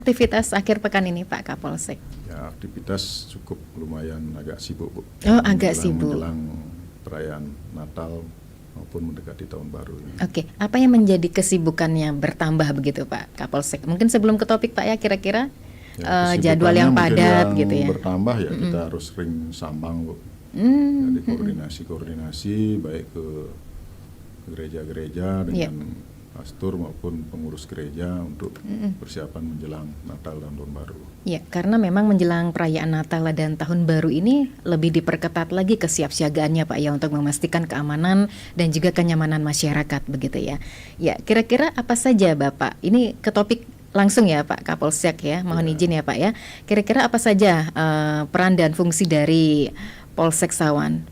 Aktivitas akhir pekan ini Pak Kapolsek? Ya, aktivitas cukup lumayan agak sibuk, Bu. Oh, agak sibuk. Menjelang perayaan Natal maupun mendekati tahun baru ini. Oke, apa yang menjadi kesibukannya bertambah begitu Pak Kapolsek? Mungkin sebelum ke topik Pak ya, kira-kira jadwal yang padat yang gitu ya. Bertambah ya, kita harus sering sambang, Bu. Jadi koordinasi baik ke gereja-gereja dengan pastor maupun pengurus gereja untuk persiapan menjelang Natal dan Tahun Baru. Ya, karena memang menjelang perayaan Natal dan Tahun Baru ini lebih diperketat lagi kesiapsiagaannya Pak ya, untuk memastikan keamanan dan juga kenyamanan masyarakat begitu ya. Ya, kira-kira apa saja Bapak? Ini ke topik langsung ya Pak Kapolsek ya, mohon izin ya Pak ya. Kira-kira apa saja peran dan fungsi dari Polsek Sawan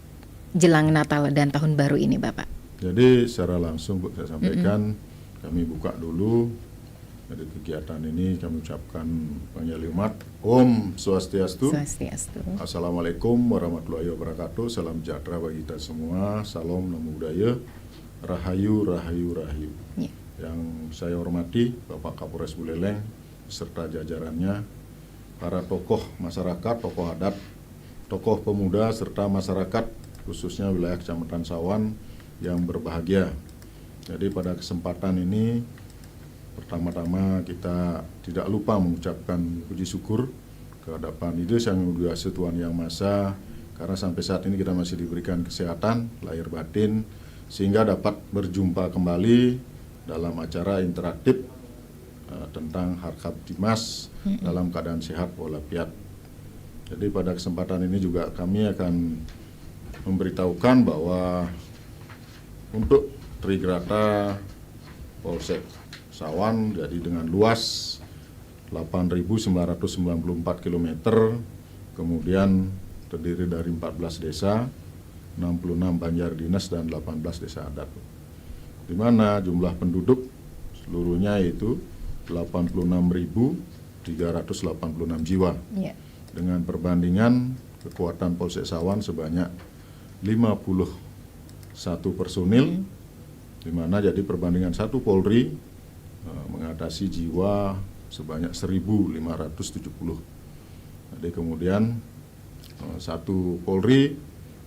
jelang Natal dan Tahun Baru ini Bapak? Jadi secara langsung, Bu, saya sampaikan kami buka dulu dari kegiatan ini. Kami ucapkan panggil umat Om Swastiastu. Swastiastu. Assalamualaikum warahmatullahi wabarakatuh. Salam sejahtera bagi kita semua. Salam namo budaya. Rahayu rahayu rahayu. Ya. Yang saya hormati Bapak Kapolres Buleleng beserta jajarannya, para tokoh masyarakat, tokoh adat, tokoh pemuda serta masyarakat khususnya wilayah Kecamatan Sawan yang berbahagia. Jadi pada kesempatan ini pertama-tama kita tidak lupa mengucapkan puji syukur kehadapan Sang Hyang Widi Wasa Tuhan Yang Maha Esa, karena sampai saat ini kita masih diberikan kesehatan lahir batin sehingga dapat berjumpa kembali dalam acara interaktif tentang Harkab Dimas dalam keadaan sehat walafiat. Jadi pada kesempatan ini juga kami akan memberitahukan bahwa untuk Trigerata Polsek Sawan jadi dengan luas 8.994 km, kemudian terdiri dari 14 desa, 66 banjar dinas dan 18 desa adat. Di mana jumlah penduduk seluruhnya itu 86.386 jiwa. Ya. Dengan perbandingan kekuatan Polsek Sawan sebanyak 51 personil, di mana jadi perbandingan satu Polri mengatasi jiwa sebanyak 1.570. Jadi kemudian satu Polri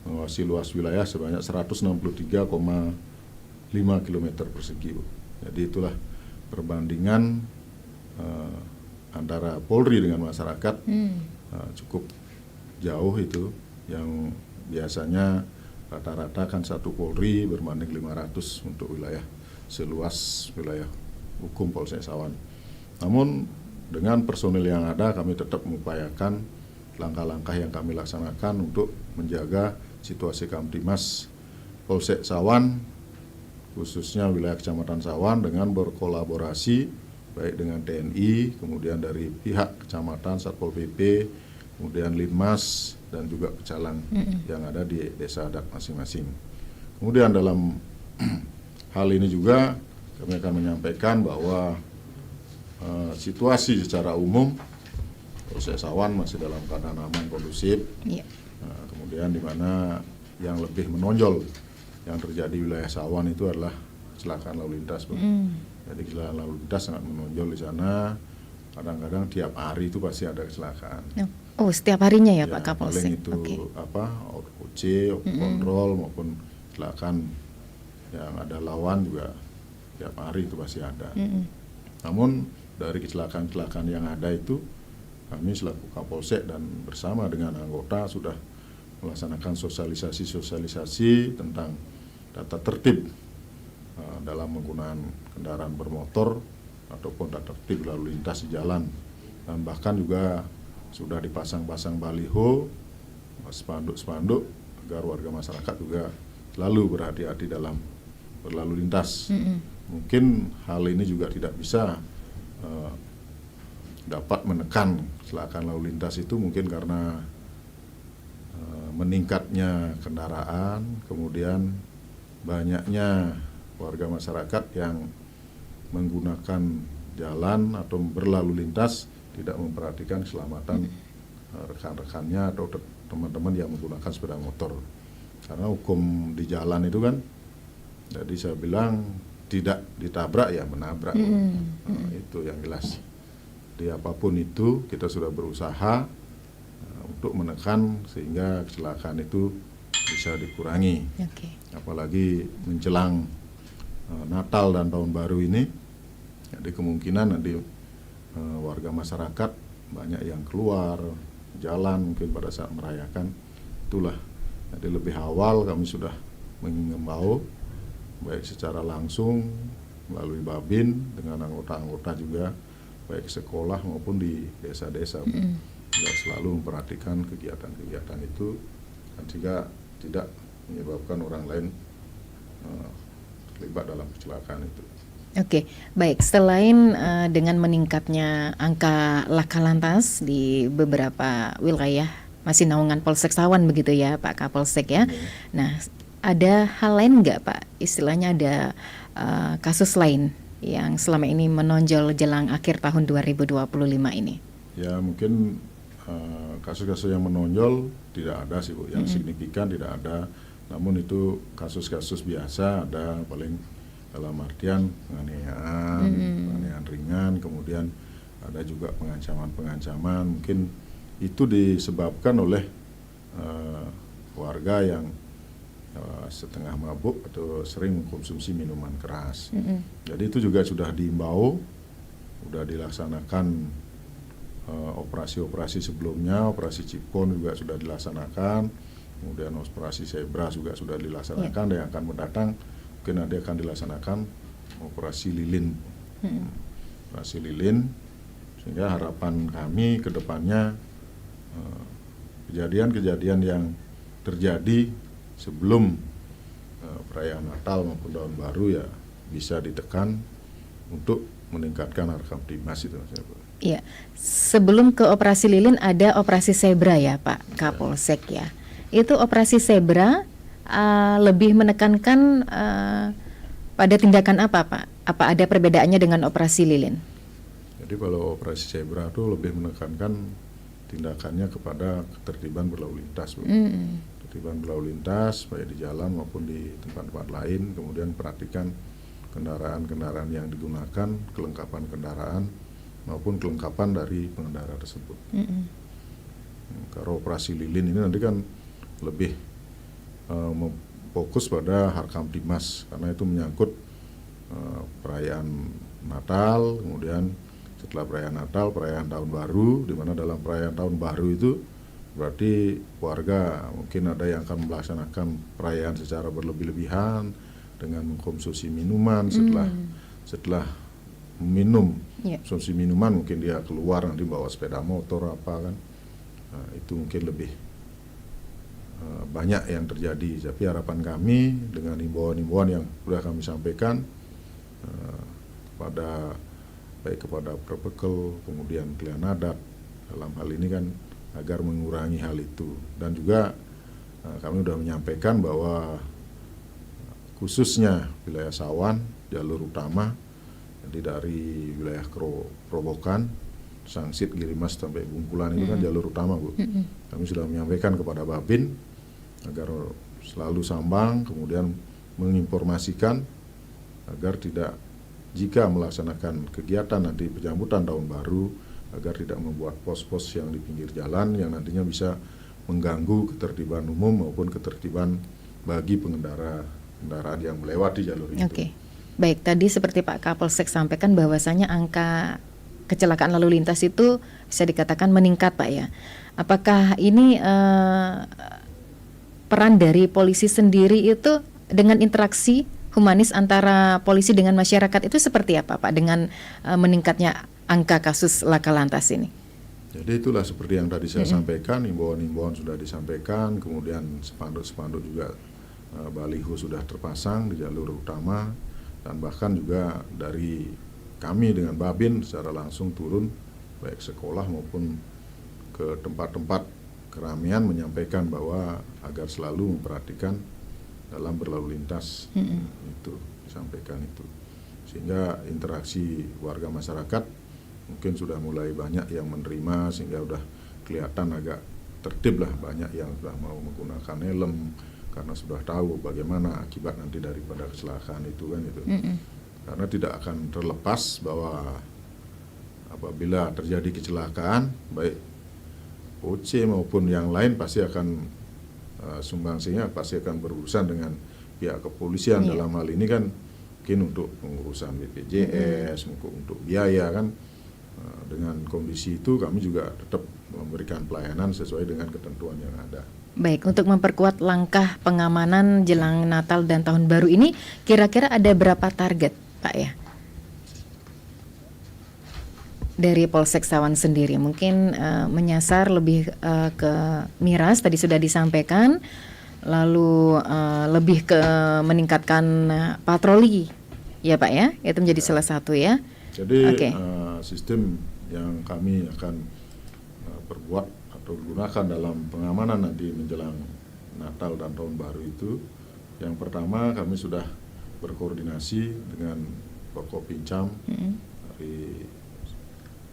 menguasai luas wilayah sebanyak 163,5 km persegi. Jadi itulah perbandingan antara Polri dengan masyarakat cukup jauh itu, yang biasanya rata-rata kan satu Polri berbanding 500 untuk wilayah seluas wilayah hukum Polsek Sawan. Namun dengan personil yang ada kami tetap mengupayakan langkah-langkah yang kami laksanakan untuk menjaga situasi Kamtimas Polsek Sawan khususnya wilayah Kecamatan Sawan dengan berkolaborasi baik dengan TNI, kemudian dari pihak kecamatan, Satpol PP, kemudian Linmas dan juga pecalang yang ada di desa adat masing-masing. Kemudian dalam hal ini juga kami akan menyampaikan bahwa situasi secara umum Polsek Sawan masih dalam keadaan aman, kondusif. Ya. Kemudian di mana yang lebih menonjol yang terjadi di wilayah Sawan itu adalah kecelakaan lalu lintas, Bu. Jadi kecelakaan lalu lintas sangat menonjol di sana. Kadang-kadang tiap hari itu pasti ada kecelakaan. Oh, setiap harinya ya, Pak Paling Kapolsek. itu Oke. OC, kontrol maupun kecelakaan yang ada lawan juga tiap hari itu pasti ada. Namun dari kecelakaan-kecelakaan yang ada itu kami selaku Kapolsek dan bersama dengan anggota sudah melaksanakan sosialisasi tentang tata tertib dalam menggunakan kendaraan bermotor ataupun tata tertib lalu lintas di jalan, dan bahkan juga sudah dipasang-pasang baliho, spanduk-spanduk agar warga masyarakat juga selalu berhati-hati dalam berlalu lintas. Mungkin hal ini juga tidak bisa dapat menekan kecelakaan lalu lintas itu mungkin karena meningkatnya kendaraan, kemudian banyaknya warga masyarakat yang menggunakan jalan atau berlalu lintas tidak memperhatikan keselamatan rekan-rekannya atau teman-teman yang menggunakan sepeda motor. Karena hukum di jalan itu kan, jadi saya bilang tidak ditabrak ya menabrak. Itu yang jelas. Jadi apapun itu kita sudah berusaha untuk menekan sehingga kecelakaan itu bisa dikurangi. Oke. Apalagi menjelang Natal dan Tahun Baru ini, jadi kemungkinan nanti warga masyarakat banyak yang keluar jalan mungkin pada saat merayakan itulah. Jadi lebih awal kami sudah mengimbau baik secara langsung melalui Babin dengan anggota-anggota juga baik sekolah maupun di desa-desa juga selalu memperhatikan kegiatan-kegiatan itu dan juga tidak menyebabkan orang lain terlibat dalam kecelakaan itu. Oke, baik. Selain dengan meningkatnya angka laka lantas di beberapa wilayah masih naungan Polsek Sawan begitu ya Pak Kapolsek ya. Nah, ada hal lain nggak Pak? Istilahnya ada kasus lain yang selama ini menonjol jelang akhir tahun 2025 ini? Ya mungkin kasus-kasus yang menonjol tidak ada sih Bu, yang signifikan tidak ada. Namun itu kasus-kasus biasa ada paling dalam artian penganiayaan ringan, kemudian ada juga pengancaman-pengancaman. Mungkin itu disebabkan oleh warga yang setengah mabuk atau sering mengkonsumsi minuman keras. Jadi itu juga sudah diimbau, sudah dilaksanakan operasi-operasi sebelumnya, operasi Cipon juga sudah dilaksanakan, kemudian operasi Zebra juga sudah dilaksanakan, dan yang akan mendatang mungkin nanti akan dilaksanakan operasi Lilin. Operasi Lilin, sehingga harapan kami ke depannya kejadian-kejadian yang terjadi sebelum perayaan Natal maupun Tahun Baru ya bisa ditekan untuk meningkatkan harga Kamtibmas itu. Iya, sebelum ke operasi Lilin ada operasi Zebra ya Pak Kapolsek ya. Itu operasi Zebra lebih menekankan pada tindakan apa Pak? Apa ada perbedaannya dengan operasi Lilin? Jadi kalau operasi Zebra itu lebih menekankan tindakannya kepada ketertiban berlalu lintas, Bu. Ketertiban berlalu lintas baik di jalan maupun di tempat-tempat lain, kemudian perhatikan kendaraan-kendaraan yang digunakan, kelengkapan kendaraan maupun kelengkapan dari pengendara tersebut. Kalau operasi Lilin ini nanti kan lebih fokus pada Harkamtibmas karena itu menyangkut perayaan Natal, kemudian setelah perayaan Natal, perayaan Tahun Baru, di mana dalam perayaan Tahun Baru itu berarti warga mungkin ada yang akan melaksanakan perayaan secara berlebih-lebihan dengan mengkonsumsi minuman setelah minum, konsumsi minuman mungkin dia keluar nanti bawa sepeda motor apa kan, itu mungkin lebih banyak yang terjadi. Tapi harapan kami dengan himbauan-himbauan yang sudah kami sampaikan baik kepada Perbekel, kemudian Klien Adat dalam hal ini kan agar mengurangi hal itu. Dan juga kami sudah menyampaikan bahwa khususnya wilayah Sawan, jalur utama, jadi dari wilayah Kerobokan, Sangsit, Girimas sampai Bungkulan itu kan jalur utama Bu. Kami sudah menyampaikan kepada Babin agar selalu sambang, kemudian menginformasikan agar tidak, jika melaksanakan kegiatan nanti penyambutan Tahun Baru, agar tidak membuat pos-pos yang di pinggir jalan yang nantinya bisa mengganggu ketertiban umum maupun ketertiban bagi pengendara kendaraan yang melewati jalur itu. Oke. Baik, tadi seperti Pak Kapolsek sampaikan bahwasanya angka kecelakaan lalu lintas itu bisa dikatakan meningkat Pak ya. Apakah ini peran dari polisi sendiri itu dengan interaksi humanis antara polisi dengan masyarakat itu seperti apa Pak dengan meningkatnya angka kasus laka lantas ini? Jadi itulah seperti yang tadi saya sampaikan, himbauan-himbauan sudah disampaikan, kemudian spanduk-spanduk juga baliho sudah terpasang di jalur utama, dan bahkan juga dari kami dengan Babin secara langsung turun baik sekolah maupun ke tempat-tempat keramaian menyampaikan bahwa agar selalu memperhatikan dalam berlalu lintas. Itu disampaikan itu, sehingga interaksi warga masyarakat mungkin sudah mulai banyak yang menerima, sehingga sudah kelihatan agak tertib lah, banyak yang sudah mau menggunakan helm karena sudah tahu bagaimana akibat nanti daripada kecelakaan itu kan itu. Karena tidak akan terlepas bahwa apabila terjadi kecelakaan baik OC maupun yang lain pasti akan sumbangsinya pasti akan berurusan dengan pihak kepolisian. Dalam hal ini kan mungkin untuk pengurusan BPJS, untuk biaya kan. Dengan kondisi itu kami juga tetap memberikan pelayanan sesuai dengan ketentuan yang ada. Baik, untuk memperkuat langkah pengamanan jelang Natal dan Tahun Baru ini, kira-kira ada berapa target, Pak ya? Dari Polsek Sawan sendiri, mungkin menyasar lebih ke miras, tadi sudah disampaikan, lalu lebih ke meningkatkan patroli, ya Pak ya? Itu menjadi salah satu ya. Jadi sistem yang kami akan perbuat atau gunakan dalam pengamanan nanti menjelang Natal dan Tahun Baru itu, yang pertama kami sudah berkoordinasi dengan Forkopincam dari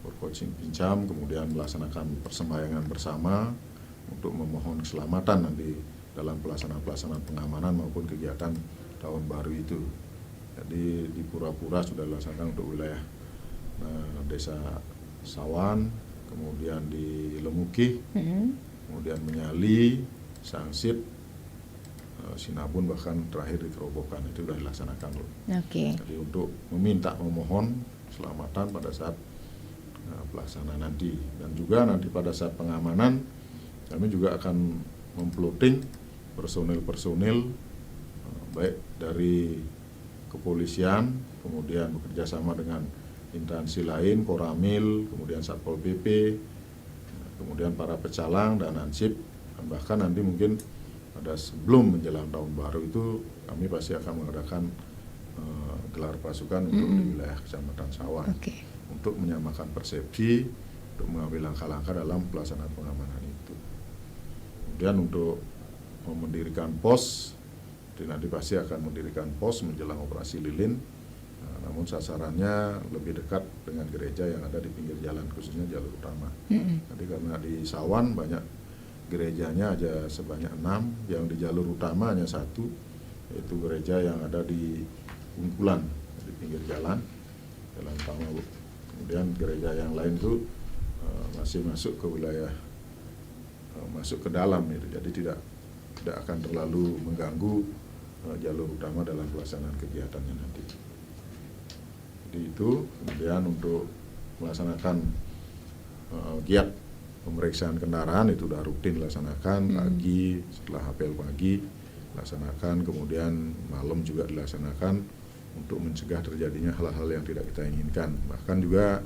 Forkopincam, kemudian melaksanakan persembayangan bersama untuk memohon keselamatan nanti dalam pelaksanaan pengamanan maupun kegiatan Tahun Baru itu. Jadi di Pura-Pura sudah dilaksanakan untuk wilayah Desa Sawan, kemudian di Lemuki, kemudian Menyali, Sangsit, Sinabun, bahkan terakhir di Kerobokan itu sudah dilaksanakan. Jadi untuk memohon keselamatan pada saat pelaksanaan nanti, dan juga nanti pada saat pengamanan kami juga akan memploting personil baik dari kepolisian, kemudian bekerja sama dengan instansi lain, Koramil, kemudian Satpol PP, kemudian para pecalang dan Ansip, dan bahkan nanti mungkin pada sebelum menjelang Tahun Baru itu kami pasti akan mengadakan gelar pasukan untuk di wilayah Kecamatan Sawan untuk menyamakan persepsi, untuk mengambil langkah-langkah dalam pelaksanaan pengamanan itu. Kemudian untuk mendirikan pos, nanti pasti akan mendirikan pos menjelang operasi lilin, namun sasarannya lebih dekat dengan gereja yang ada di pinggir jalan, khususnya jalur utama. Jadi karena di Sawan banyak gerejanya aja sebanyak 6, yang di jalur utama hanya 1, yaitu gereja yang ada di Ungkulan, di pinggir jalan utama. Kemudian gereja yang lain itu masih masuk ke wilayah, masuk ke dalam gitu. Jadi tidak akan terlalu mengganggu jalur utama dalam pelaksanaan kegiatannya nanti. Jadi itu, kemudian untuk melaksanakan giat pemeriksaan kendaraan itu sudah rutin dilaksanakan pagi, setelah apel pagi dilaksanakan, kemudian malam juga dilaksanakan untuk mencegah terjadinya hal-hal yang tidak kita inginkan. Bahkan juga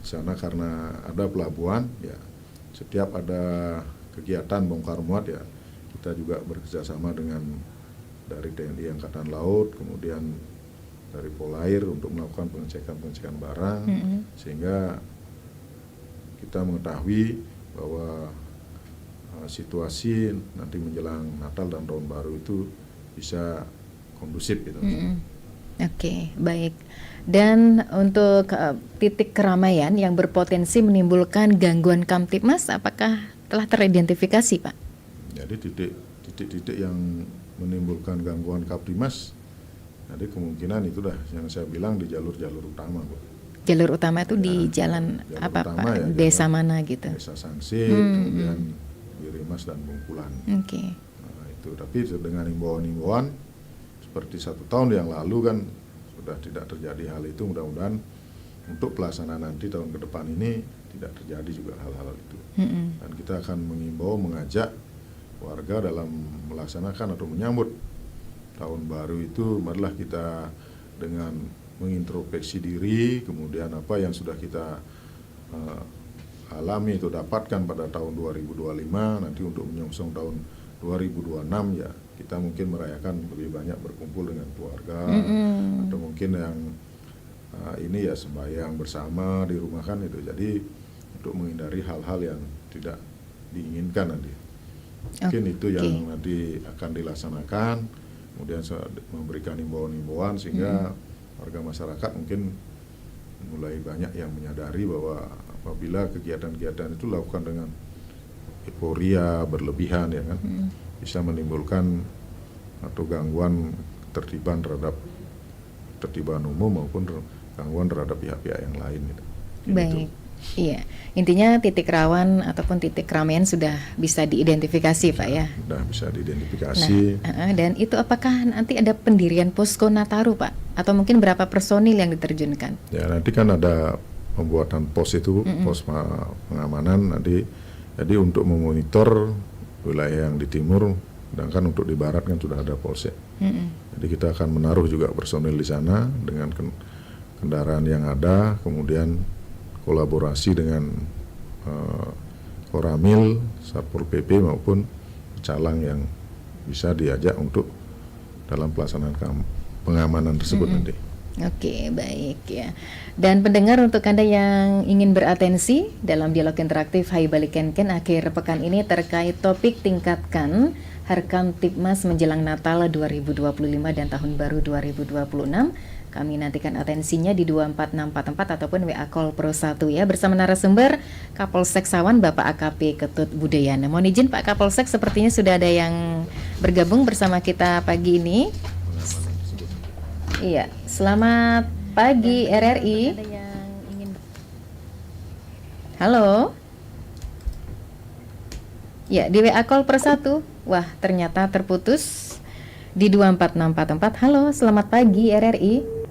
di sana karena ada pelabuhan, ya setiap ada kegiatan bongkar muat ya kita juga bekerjasama dengan dari TNI Angkatan Laut, kemudian dari Polair untuk melakukan pengecekan barang, sehingga kita mengetahui bahwa situasi nanti menjelang Natal dan Tahun Baru itu bisa kondusif gitu. Baik. Dan untuk titik keramaian yang berpotensi menimbulkan gangguan Kamtibmas, apakah telah teridentifikasi, Pak? Jadi titik-titik yang menimbulkan gangguan Kamtibmas, jadi kemungkinan itu dah yang saya bilang di jalur-jalur utama, Bu. Jalur utama itu di jalan apa, Pak? Ya, desa mana gitu? Desa Sangsit, kemudian Wirimas dan Bungkulan. Nah, itu. Tapi dengan himbauan-himbauan seperti 1 tahun yang lalu kan sudah tidak terjadi hal itu. Mudah-mudahan untuk pelaksanaan nanti tahun ke depan ini tidak terjadi juga hal-hal itu. Dan kita akan mengimbau, mengajak warga dalam melaksanakan atau menyambut Tahun Baru itu, marilah kita dengan mengintrospeksi diri, kemudian apa yang sudah kita alami atau dapatkan pada tahun 2025, nanti untuk menyongsong tahun 2026 ya kita mungkin merayakan lebih banyak berkumpul dengan keluarga, atau mungkin yang ini ya sembahyang bersama di rumah kan itu. Jadi untuk menghindari hal-hal yang tidak diinginkan nanti. Mungkin itu yang nanti akan dilaksanakan, kemudian memberikan himbauan-himbauan sehingga warga masyarakat mungkin mulai banyak yang menyadari bahwa apabila kegiatan-kegiatan itu dilakukan dengan euforia berlebihan ya kan, bisa menimbulkan atau gangguan ketertiban terhadap ketertiban umum maupun gangguan terhadap pihak-pihak yang lain gitu. Baik. Iya, intinya titik rawan ataupun titik keramaian sudah bisa diidentifikasi, Pak ya. Sudah bisa diidentifikasi. Dan itu apakah nanti ada pendirian posko Nataru, Pak? Atau mungkin berapa personil yang diterjunkan? Ya, nanti kan ada pembuatan pos itu, pos pengamanan nanti. Jadi untuk memonitor wilayah yang di timur, sedangkan untuk di barat kan sudah ada polsek. Jadi kita akan menaruh juga personil di sana dengan kendaraan yang ada, kemudian kolaborasi dengan Koramil, Satpol PP maupun calang yang bisa diajak untuk dalam pelaksanaan pengamanan tersebut nanti. Oke, baik ya. Dan pendengar, untuk Anda yang ingin beratensi dalam dialog interaktif Hai Balikenken akhir pekan ini terkait topik tingkatkan Harkam Tipmas menjelang Natal 2025 dan Tahun Baru 2026. Kami nantikan atensinya di 24644 ataupun WA Call Pro 1 ya, bersama narasumber Kapolsek Sawan Bapak AKP Ketut Budayana. Mohon izin Pak Kapolsek, sepertinya sudah ada yang bergabung bersama kita pagi ini. Iya, selamat pagi RRI. Halo. Ya, di WA Call per 1. Wah, ternyata terputus di 24644. Halo, selamat pagi RRI.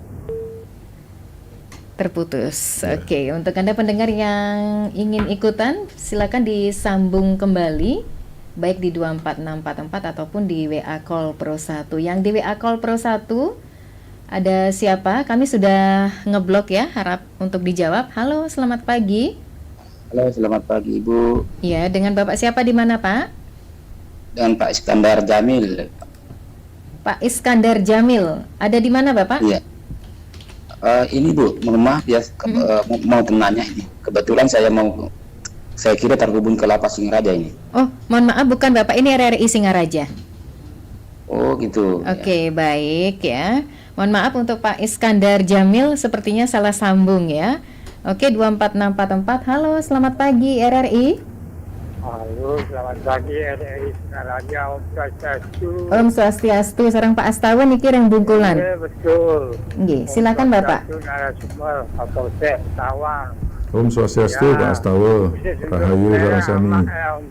Terputus. Oke, untuk Anda pendengar yang ingin ikutan, silakan disambung kembali baik di 24644 ataupun di WA Call Pro 1. Yang di WA Call Pro 1 ada siapa? Kami sudah ngeblok ya, harap untuk dijawab. Halo, selamat pagi. Halo, selamat pagi Ibu. Ya, dengan Bapak siapa di mana, Pak? Dengan Pak Iskandar Jamil. Pak Iskandar Jamil, ada di mana Bapak? Iya. Ini Bu, mohon maaf ya, mau menanya ini. Kebetulan saya kira terhubung ke Lapas Singaraja ini. Oh, mohon maaf, bukan Bapak, ini RRI Singaraja. Oh gitu. Oke, baik ya. Mohon maaf untuk Pak Iskandar Jamil, sepertinya salah sambung ya. Oke, 24644. Halo, selamat pagi RRI. Halo, selamat pagi RRI Singaraja. Om Swastiastu. Om Swastiastu, sareng Pak Astawan iki reng bungkulan. Iya, betul. Nggih, silakan Bapak. Narasumber Kapolsek Sawan. Om Swastiastu, Pak Astawa. Rahayu Sarasani.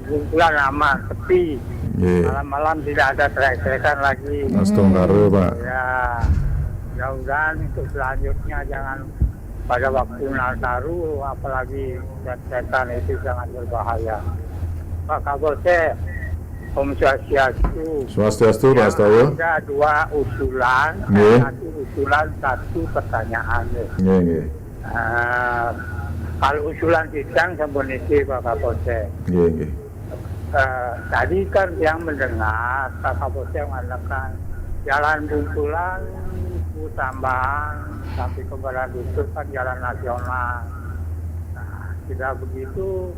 Bungkulan aman, sepi. Malam-malam tidak ada trek-trekan lagi. Astongkaro, Pak. Ya, mudah-mudahan untuk selanjutnya jangan pada waktu Nataru, apalagi setan itu sangat berbahaya. Pak Kapolsek, Om Swastiastu. Swastiastu, Pak Astawa. Ada dua usulan, satu usulan, satu pertanyaan. Nggih. Kalau usulan sidang sampun iki Pak Kapolsek. Nggih. Tadi kan yang mendengar Pak Kapolsek mengatakan jalan Bungkulan tambahan sampai ke Baradusun kan jalan nasional. Nah, tidak begitu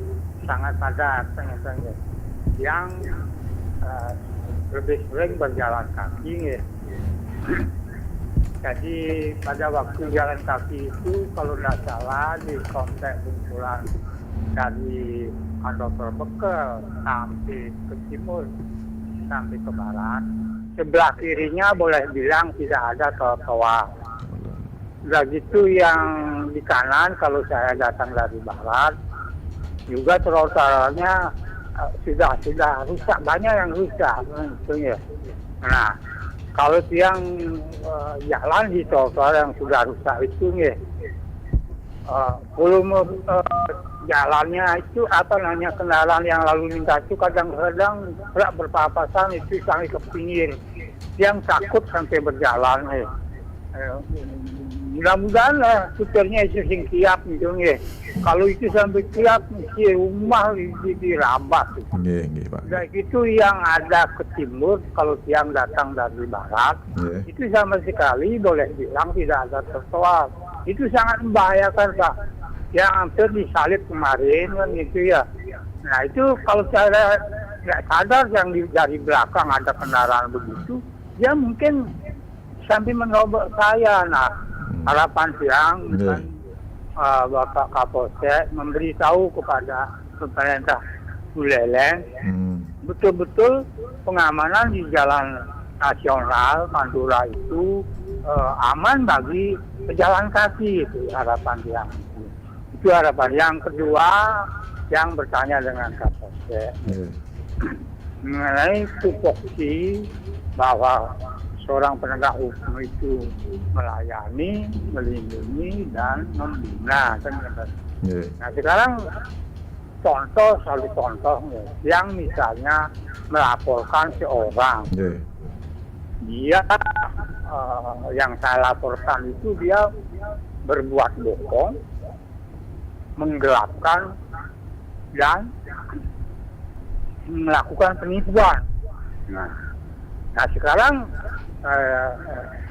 sangat padat ternyata yang lebih sering berjalan kaki ya. Jadi pada waktu jalan kaki itu kalau tidak salah di komplek Bungkulan dari kantor Bekel sampai ke timur sampai ke barat, sebelah kirinya boleh bilang tidak ada trotoar. Udah gitu yang di kanan kalau saya datang dari barat juga trotoarnya sudah rusak, banyak yang rusak ya. Nah, kalau yang jalan di trotoar yang sudah rusak itu ya, belum jalannya itu kendaraan yang lalu lintas itu kadang-kadang tidak berpapasan itu sampai ke pinggir, yang takut sampai berjalan ya. Mudah-mudahan lah supirnya itu sing kiap gitu ya. Kalau itu sampai kiap mesti rumah dirambah. Nggih, Pak. Nah, itu yang ada ke timur, kalau yang datang dari barat, itu sama sekali boleh bilang tidak ada trotoar. Itu sangat membahayakan Pak. Yang hampir disalib kemarin kan gitu ya. Nah itu kalau saya nggak sadar yang dari belakang ada kendaraan begitu, dia mungkin sampai menobok saya. Nah harapan siang kan Bapak Kapolsek memberitahu kepada pemerintah Buleleng betul-betul pengamanan di jalan nasional Pantura itu aman bagi pejalan kaki, itu harapan siang. Itu harapan. Yang kedua, yang bertanya dengan Kapolsek mengenai tupoksi bahwa seorang penegak hukum itu melayani, melindungi, dan membina. Nah sekarang satu contoh yang misalnya melaporkan seorang, dia yang saya laporkan itu dia berbuat bohong, menggelapkan, dan melakukan penipuan. Nah sekarang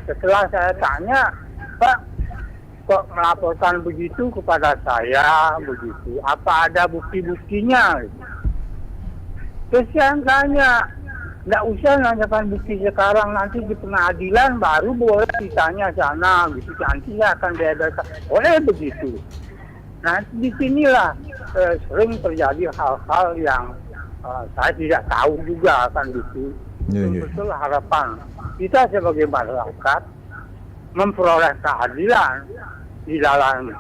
setelah saya tanya, Pak, kok melaporkan begitu kepada saya begitu? Apa ada bukti-buktinya? Terus saya tanya, nggak usah nanyakan bukti sekarang, nanti di pengadilan baru boleh ditanya sana, gitu. Nanti akan bedakan. Oleh begitu. Nah disinilah sering terjadi hal-hal yang saya tidak tahu juga kan gitu. Betul harapan kita sebagai masyarakat memperoleh keadilan di dalam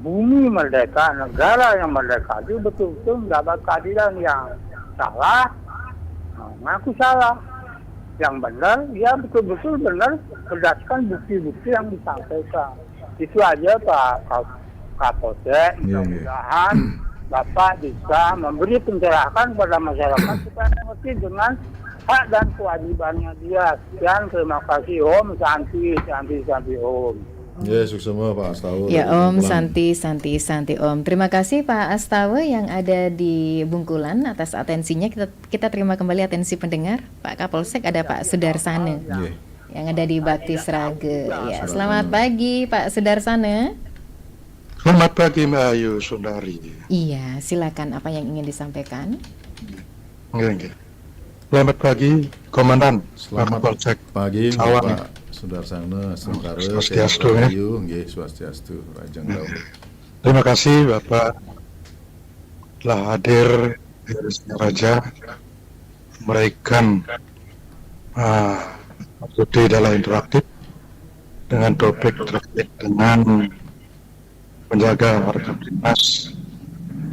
bumi merdeka, negara yang merdeka itu betul-betul mendapat keadilan. Yang salah mengaku salah, yang benar ya betul-betul benar berdasarkan bukti-bukti yang disampaikan. Itu aja Pak Kapolsek. Mudah-mudahan Bapak bisa memberi pencerahan kepada masyarakat supaya mengerti dengan hak dan kewajibannya dia. Sekian, terima kasih Om. Santi Om. Ya, suksema Pak Astawa. Ya Om, Santi Om. Terima kasih Pak Astawa yang ada di Bungkulan atas atensinya. Kita terima kembali atensi pendengar. Pak Kapolsek ada Pak Sudarsana yang ada di Bakti Sraga. Ya, selamat pagi Pak Sudarsana. Selamat pagi Mbak Ayu Sundari. Iya, silakan apa yang ingin disampaikan? Selamat pagi Komandan. Selamat pagi Bapak Sudarsana Sengkara. Swastiastu ya. Swastiastu Rajang Daun. Terima kasih Bapak telah hadir di Resmi Raja memberikan studi dalam interaktif dengan topik terkait dengan menjaga warga Blimas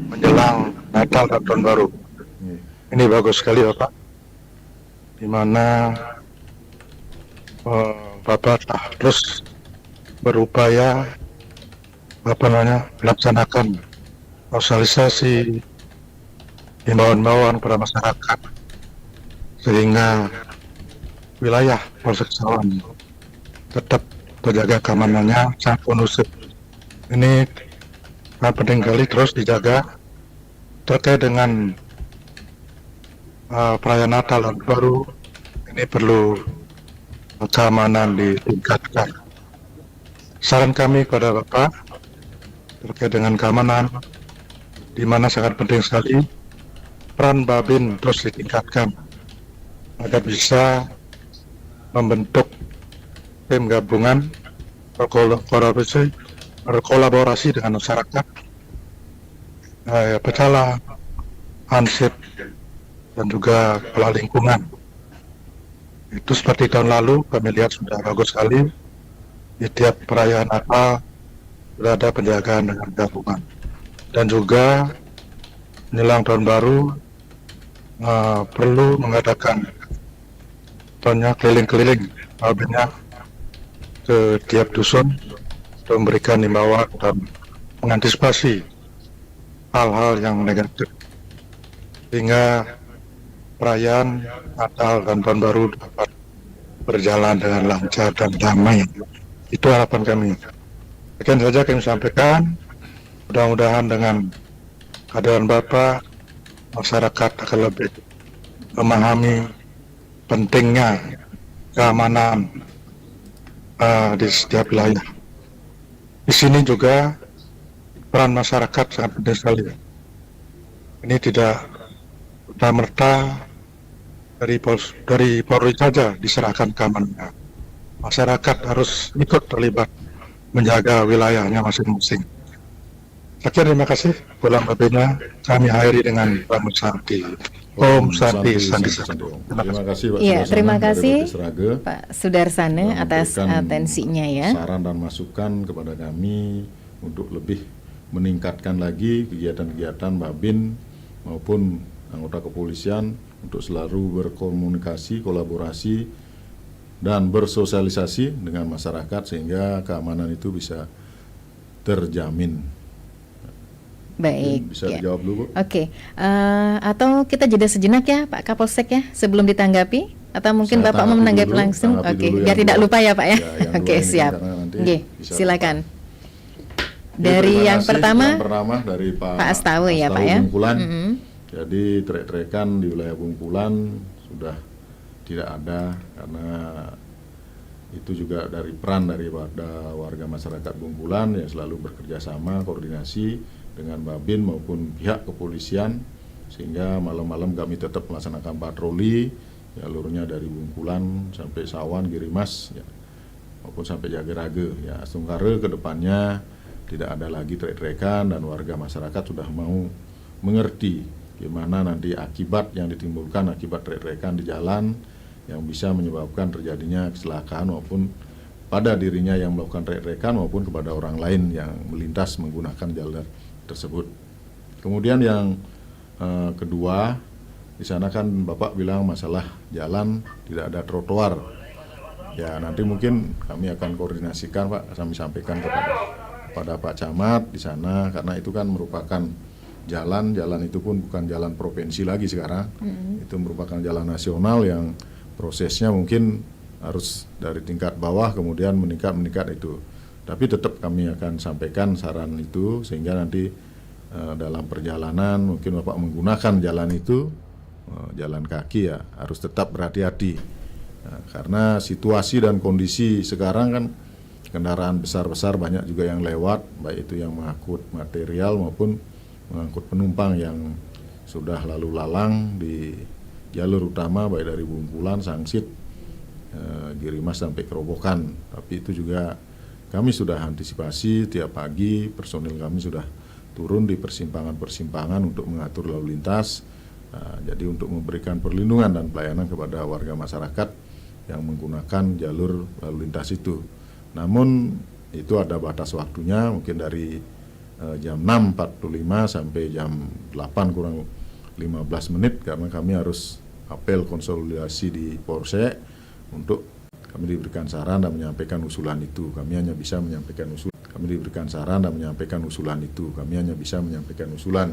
menjelang Natal dan Tahun Baru. Ini bagus sekali Bapak, di mana Bapak terus berupaya melaksanakan sosialisasi himbauan-himbauan kepada masyarakat sehingga wilayah Polsek Sawan tetap terjaga keamanannya sangat kondusif. Ini sangat penting sekali terus dijaga terkait dengan perayaan Natal dan Baru. Ini perlu keamanan ditingkatkan. Saran kami kepada Bapak terkait dengan keamanan, di mana sangat penting sekali peran Babin terus ditingkatkan agar bisa membentuk tim gabungan berkolaborasi dengan masyarakat, pecalah Hansip dan juga kepala lingkungan. Itu seperti tahun lalu kami lihat sudah bagus sekali, di tiap perayaan Natal sudah ada penjagaan dengan gabungan. Dan juga menjelang tahun baru perlu mengadakan keliling-keliling Babinnya ke tiap dusun untuk memberikan himbauan dan mengantisipasi hal-hal yang negatif sehingga perayaan Natal dan Tahun Baru dapat berjalan dengan lancar dan damai. Itu harapan kami. Sekian saja kami sampaikan. Mudah-mudahan dengan kehadiran Bapak, masyarakat akan lebih memahami pentingnya keamanan di setiap wilayah. Di sini juga peran masyarakat sangat penting sekali. Ini tidak serta-merta dari Polri saja diserahkan keamanannya. Masyarakat harus ikut terlibat menjaga wilayahnya masing-masing. Sekian, terima kasih. Pulang babenya kami akhiri dengan Om Santi. Om Santi. Terima kasih Pak. Iya, terima kasih Seraga, Pak Sudarsana atas atensinya ya. Saran dan masukan kepada kami untuk lebih meningkatkan lagi kegiatan-kegiatan Babin maupun anggota kepolisian untuk selalu berkomunikasi, kolaborasi, dan bersosialisasi dengan masyarakat sehingga keamanan itu bisa terjamin. Baik. Bisa ya. dijawab dulu, Bu? Oke. Atau kita jeda sejenak ya Pak Kapolsek ya sebelum ditanggapi, atau mungkin Saya Bapak mau tanggapi menanggapi dulu, langsung. tanggapi Oke, dulu yang biar tidak dua. lupa ya Pak ya. Ya, yang Oke, dua ini siap. karena nanti Oke, bisa silakan. Ya, Dari terima yang kasih. pertama, Yang pertama dari Pak Astawe ya, Pak ya. Bungkulan. Mm-mm. Jadi trek-trekan di wilayah Bungkulan sudah tidak ada karena itu juga dari peran daripada warga masyarakat Bungkulan yang selalu bekerja sama, koordinasi dengan Babin maupun pihak kepolisian, sehingga malam-malam kami tetap melaksanakan patroli jalurnya dari Bungkulan sampai Sawan, Girimas ya, maupun sampai Jagerage ya. Sungkare ke depannya tidak ada lagi trek-trekan dan warga masyarakat sudah mau mengerti gimana nanti akibat yang ditimbulkan akibat trek-trekan di jalan yang bisa menyebabkan terjadinya kecelakaan maupun pada dirinya yang melakukan trek-trekan maupun kepada orang lain yang melintas menggunakan jalur tersebut. Kemudian yang kedua, di sana kan Bapak bilang masalah jalan tidak ada trotoar. Ya nanti mungkin kami akan koordinasikan Pak, kami sampaikan kepada Pak Camat di sana karena itu kan merupakan jalan itu pun bukan jalan provinsi lagi sekarang. Itu merupakan jalan nasional yang prosesnya mungkin harus dari tingkat bawah kemudian meningkat itu. Tapi tetap kami akan sampaikan saran itu sehingga nanti dalam perjalanan mungkin Bapak menggunakan jalan itu, jalan kaki ya harus tetap berhati-hati. Nah, karena situasi dan kondisi sekarang kan kendaraan besar-besar banyak juga yang lewat, baik itu yang mengangkut material maupun mengangkut penumpang yang sudah lalu lalang di jalur utama baik dari Bungkulan, Sangsit, Girimas sampai Kerobokan. Tapi itu juga kami sudah antisipasi tiap pagi personil kami sudah turun di persimpangan-persimpangan untuk mengatur lalu lintas. Jadi untuk memberikan perlindungan dan pelayanan kepada warga masyarakat yang menggunakan jalur lalu lintas itu. Namun itu ada batas waktunya mungkin dari jam 6.45 sampai jam 8 kurang 15 menit karena kami harus apel konsolidasi di Polsek untuk kami diberikan saran dan menyampaikan usulan itu. Kami hanya bisa menyampaikan usulan. Kami diberikan saran dan menyampaikan usulan itu. Kami hanya bisa menyampaikan usulan.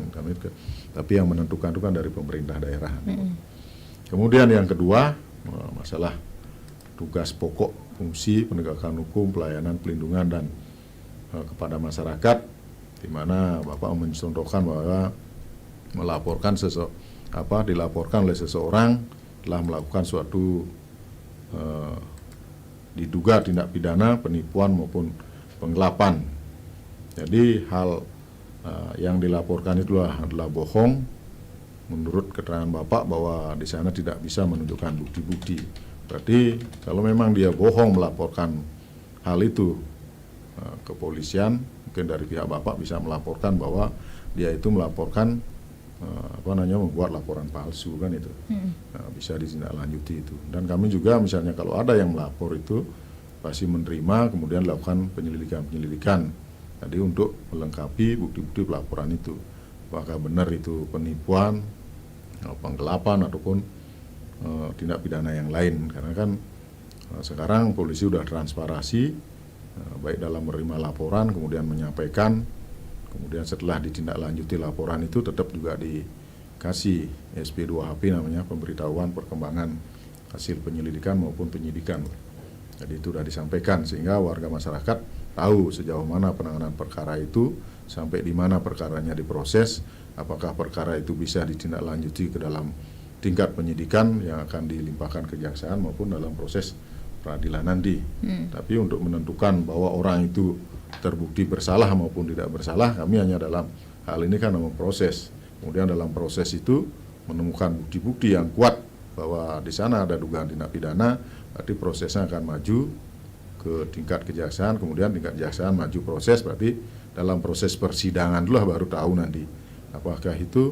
Tapi yang menentukan itu kan dari pemerintah daerah. Kemudian yang kedua masalah tugas pokok fungsi penegakan hukum, pelayanan, pelindungan dan kepada masyarakat, di mana Bapak mencontohkan bahwa dilaporkan oleh seseorang telah melakukan suatu diduga tindak pidana penipuan maupun penggelapan. Jadi hal yang dilaporkan itu adalah bohong menurut keterangan Bapak bahwa di sana tidak bisa menunjukkan bukti-bukti. Berarti kalau memang dia bohong melaporkan hal itu ke kepolisian, mungkin dari pihak Bapak bisa melaporkan bahwa dia itu melaporkan membuat laporan palsu kan itu. Bisa ditindaklanjuti itu. Dan kami juga misalnya kalau ada yang melapor itu pasti menerima kemudian lakukan penyelidikan. Jadi untuk melengkapi bukti-bukti pelaporan itu. Apakah benar itu penipuan, penggelapan ataupun tindak pidana yang lain. Karena kan sekarang polisi sudah transparansi baik dalam menerima laporan kemudian menyampaikan. Kemudian setelah ditindaklanjuti laporan itu tetap juga dikasih SP2HP namanya pemberitahuan perkembangan hasil penyelidikan maupun penyidikan. Jadi itu sudah disampaikan sehingga warga masyarakat tahu sejauh mana penanganan perkara itu, sampai di mana perkaranya diproses, apakah perkara itu bisa ditindaklanjuti ke dalam tingkat penyidikan yang akan dilimpahkan kejaksaan maupun dalam proses peradilan nanti. Tapi untuk menentukan bahwa orang itu terbukti bersalah maupun tidak bersalah, kami hanya dalam hal ini kan memproses. Kemudian dalam proses itu menemukan bukti-bukti yang kuat bahwa di sana ada dugaan tindak pidana, berarti prosesnya akan maju ke tingkat kejaksaan, kemudian tingkat kejaksaan maju proses, berarti dalam proses persidangan dulu baru tahu nanti apakah itu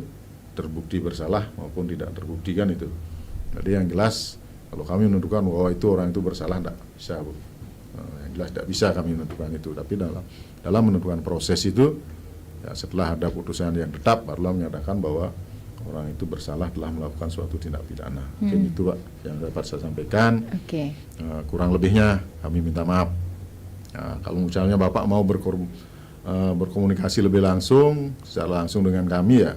terbukti bersalah maupun tidak terbukti kan itu. Jadi yang jelas kalau kami menentukan bahwa itu orang itu bersalah tidak bisa, Bu. Yang jelas tidak bisa kami menentukan itu, tapi dalam menentukan proses itu Ya, setelah ada putusan yang tetap, barulah menyatakan bahwa orang itu bersalah telah melakukan suatu tindak pidana. Mungkin itu Pak yang dapat saya sampaikan. Oke. Kurang lebihnya kami minta maaf. Kalau misalnya Bapak mau berkomunikasi lebih langsung, secara langsung dengan kami, ya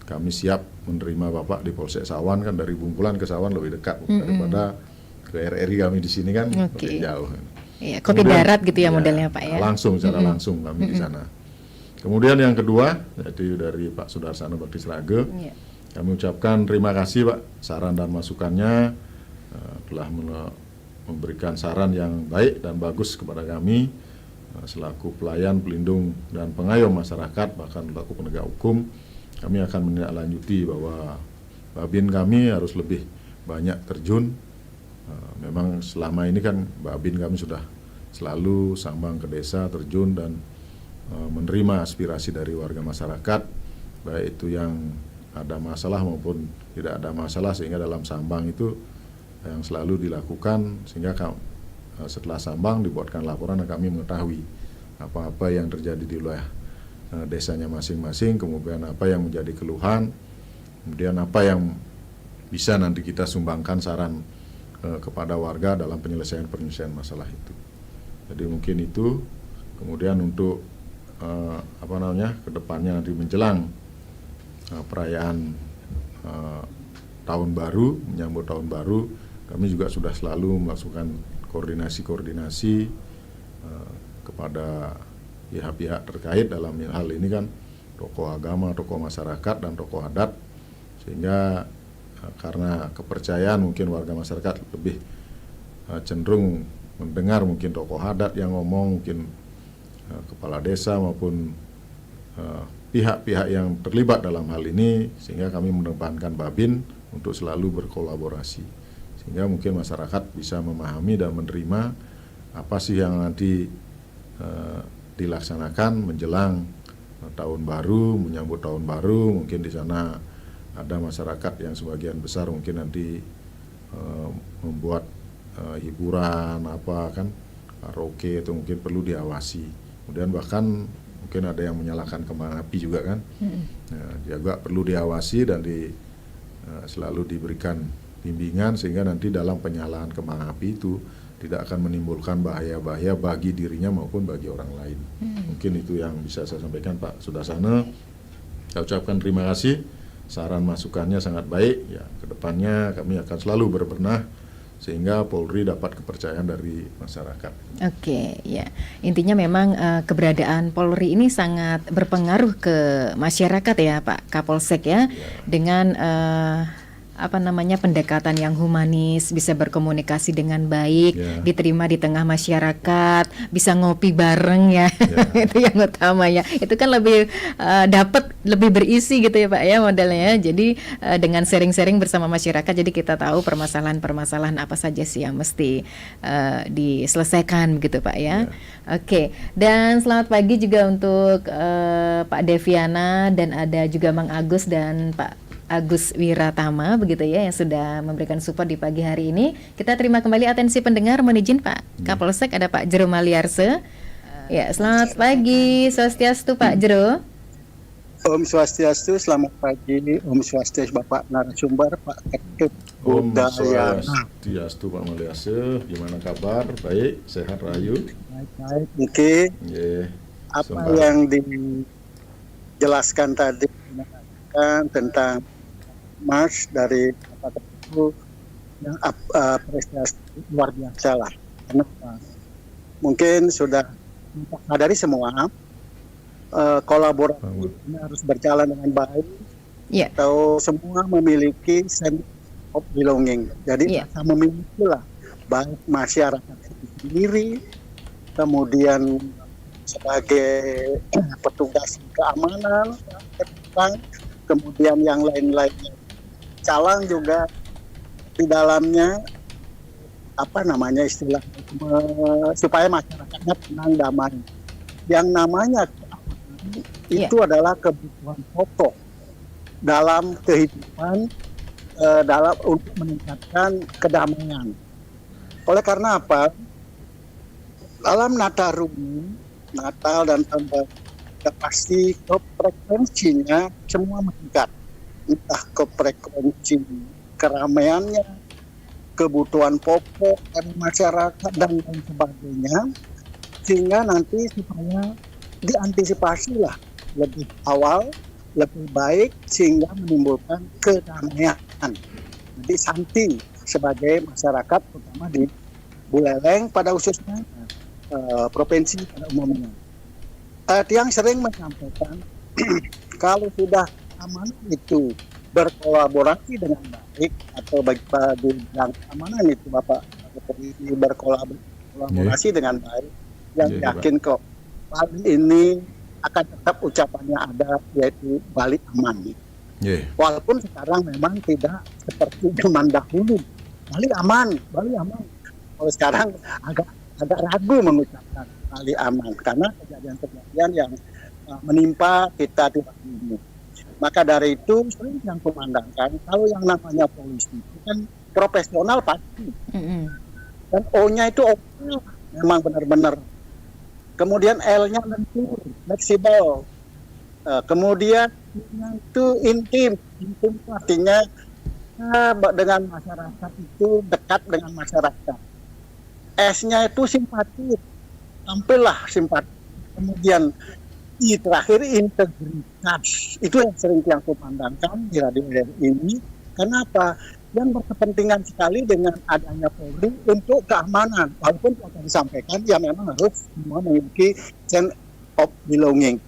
kami siap menerima Bapak di Polsek Sawan, kan dari Bungkulan ke Sawan lebih dekat daripada ke RRI kami di sini kan lebih jauh. Iya, kopi darat gitu ya modelnya Pak ya. Langsung, secara langsung kami di sana. Kemudian yang kedua, yaitu dari Pak Sudarsana Bakti Srage, kami ucapkan terima kasih Pak, saran dan masukannya telah memberikan saran yang baik dan bagus kepada kami selaku pelayan, pelindung dan pengayom masyarakat, bahkan selaku penegak hukum. Kami akan menindaklanjuti bahwa Babin kami harus lebih banyak terjun. Memang selama ini kan Babin kami sudah selalu sambang ke desa, terjun dan menerima aspirasi dari warga masyarakat, baik itu yang ada masalah maupun tidak ada masalah, sehingga dalam sambang itu yang selalu dilakukan, sehingga setelah sambang dibuatkan laporan dan kami mengetahui apa-apa yang terjadi di wilayah desanya masing-masing, kemudian apa yang menjadi keluhan, kemudian apa yang bisa nanti kita sumbangkan saran kepada warga dalam penyelesaian masalah itu. Jadi mungkin itu. Kemudian untuk kedepannya nanti menjelang perayaan tahun baru, menyambut tahun baru, kami juga sudah selalu melakukan koordinasi kepada pihak-pihak terkait dalam hal ini kan, tokoh agama, tokoh masyarakat dan tokoh adat, sehingga karena kepercayaan mungkin warga masyarakat lebih cenderung mendengar mungkin tokoh adat yang ngomong, mungkin kepala desa maupun pihak-pihak yang terlibat dalam hal ini, sehingga kami mendepankan Babin untuk selalu berkolaborasi, sehingga mungkin masyarakat bisa memahami dan menerima apa sih yang nanti dilaksanakan menjelang tahun baru, menyambut tahun baru. Mungkin di sana ada masyarakat yang sebagian besar mungkin nanti membuat hiburan karaoke itu mungkin perlu diawasi. Kemudian bahkan mungkin ada yang menyalakan kembang api juga kan, juga perlu diawasi dan selalu diberikan bimbingan, sehingga nanti dalam penyalaan kembang api itu tidak akan menimbulkan bahaya-bahaya bagi dirinya maupun bagi orang lain. Mungkin itu yang bisa saya sampaikan Pak Sudarsana. Saya ucapkan terima kasih, saran masukannya sangat baik. Ya, kedepannya kami akan selalu berbenah sehingga Polri dapat kepercayaan dari masyarakat. Oke, ya. Intinya memang keberadaan Polri ini sangat berpengaruh ke masyarakat ya, Pak Kapolsek ya. Dengan pendekatan yang humanis, bisa berkomunikasi dengan baik, diterima di tengah masyarakat, bisa ngopi bareng ya. Itu yang utama ya. Itu kan lebih dapat lebih berisi gitu ya Pak ya modelnya. Jadi dengan sharing-sharing bersama masyarakat, jadi kita tahu permasalahan-permasalahan apa saja sih yang mesti diselesaikan gitu Pak ya. Oke. Dan selamat pagi juga untuk Pak Deviana, dan ada juga Mang Agus dan Pak Agus Wiratama begitu ya yang sudah memberikan support di pagi hari ini. Kita terima kembali atensi pendengar. Mohon izin Pak Kapolsek, ada Pak Jero Maliarse. Ya, selamat pagi. Swastiastu Pak Jero. Om Swastiastu, selamat pagi. Om Swastiastu Bapak narasumber, Pak Ketut Om Swastiastu Pak Maliarse. Gimana kabar? Baik, sehat rayu. Baik. Mungkin apa yang dijelaskan tadi tentang Mars dari Bapak Ketua yang prestasi luar biasa lah. Kenapa? Mungkin sudah dari semua kolaborasi ini harus berjalan dengan baik. Atau semua memiliki sense of belonging. Jadi kita memiliki lah baik masyarakat itu sendiri, kemudian sebagai petugas keamanan, kemudian yang lain-lainnya, calang juga di dalamnya supaya masyarakatnya tenang, damai. Yang namanya itu adalah kebutuhan pokok dalam kehidupan, untuk meningkatkan kedamaian. Oleh karena apa? Dalam Natal dan Tahun Baru sudah pasti frekuensinya semua meningkat, entah frekuensi keramaiannya, kebutuhan pokok dari masyarakat dan lain sebagainya, sehingga nanti supaya diantisipasi lah lebih awal, lebih baik, sehingga menimbulkan kedamaian. Jadi santi sebagai masyarakat, terutama di Buleleng pada khususnya, provinsi pada umumnya. Yang sering menyampaikan kalau sudah amanah itu berkolaborasi dengan baik, atau bagi bidang keamanan itu Bapak Polisi berkolaborasi dengan baik, yang yakin kok Bali ini akan tetap ucapannya ada, yaitu Bali aman. Walaupun sekarang memang tidak seperti zaman dahulu, Bali aman. Kalau sekarang agak ragu mengucapkan Bali aman karena kejadian-kejadian yang menimpa kita di Bali ini. Maka dari itu sering yang kumandangkan kalau yang namanya polisi itu kan profesional pasti, dan O-nya itu oke, memang benar-benar. Kemudian L-nya lentur, fleksibel. Kemudian itu intim itu artinya dengan masyarakat itu dekat dengan masyarakat. S-nya itu simpatis, tampillah simpatis. Kemudian I terakhir integritas, itu yang sering yang kumandangkan di radio ini. Kenapa? Yang berkepentingan sekali dengan adanya Polri untuk keamanan. Walaupun yang disampaikan ya memang harus semua memiliki sense of belonging.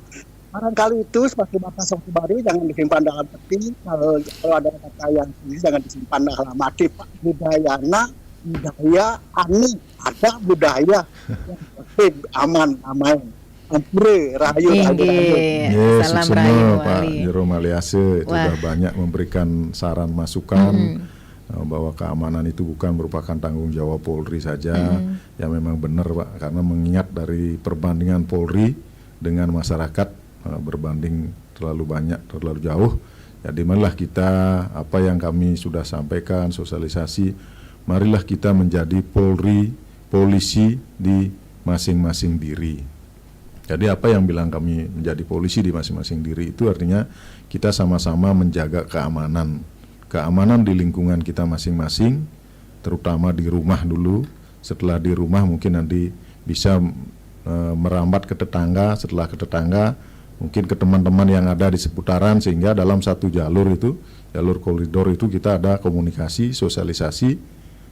Barangkali itu seperti Bapak Sokibari jangan disimpan dalam peti. Kalau ada kata yang ini jangan disimpan dalam hati. Pak budayana, budaya ani, ada budaya yang aman, damai. Ampure, rahayu. Salam rahayu Pak Jero Maliase sudah banyak memberikan saran masukan bahwa keamanan itu bukan merupakan tanggung jawab Polri saja. Ya memang benar Pak, karena mengingat dari perbandingan Polri dengan masyarakat berbanding terlalu banyak, terlalu jauh. Jadi marilah kita, apa yang kami sudah sampaikan, sosialisasi, marilah kita menjadi Polri, polisi di masing-masing diri. Jadi apa yang bilang kami menjadi polisi di masing-masing diri itu artinya kita sama-sama menjaga keamanan. Keamanan di lingkungan kita masing-masing, terutama di rumah dulu. Setelah di rumah mungkin nanti bisa merambat ke tetangga, setelah ke tetangga mungkin ke teman-teman yang ada di seputaran, sehingga dalam satu jalur itu, jalur koridor itu kita ada komunikasi, sosialisasi,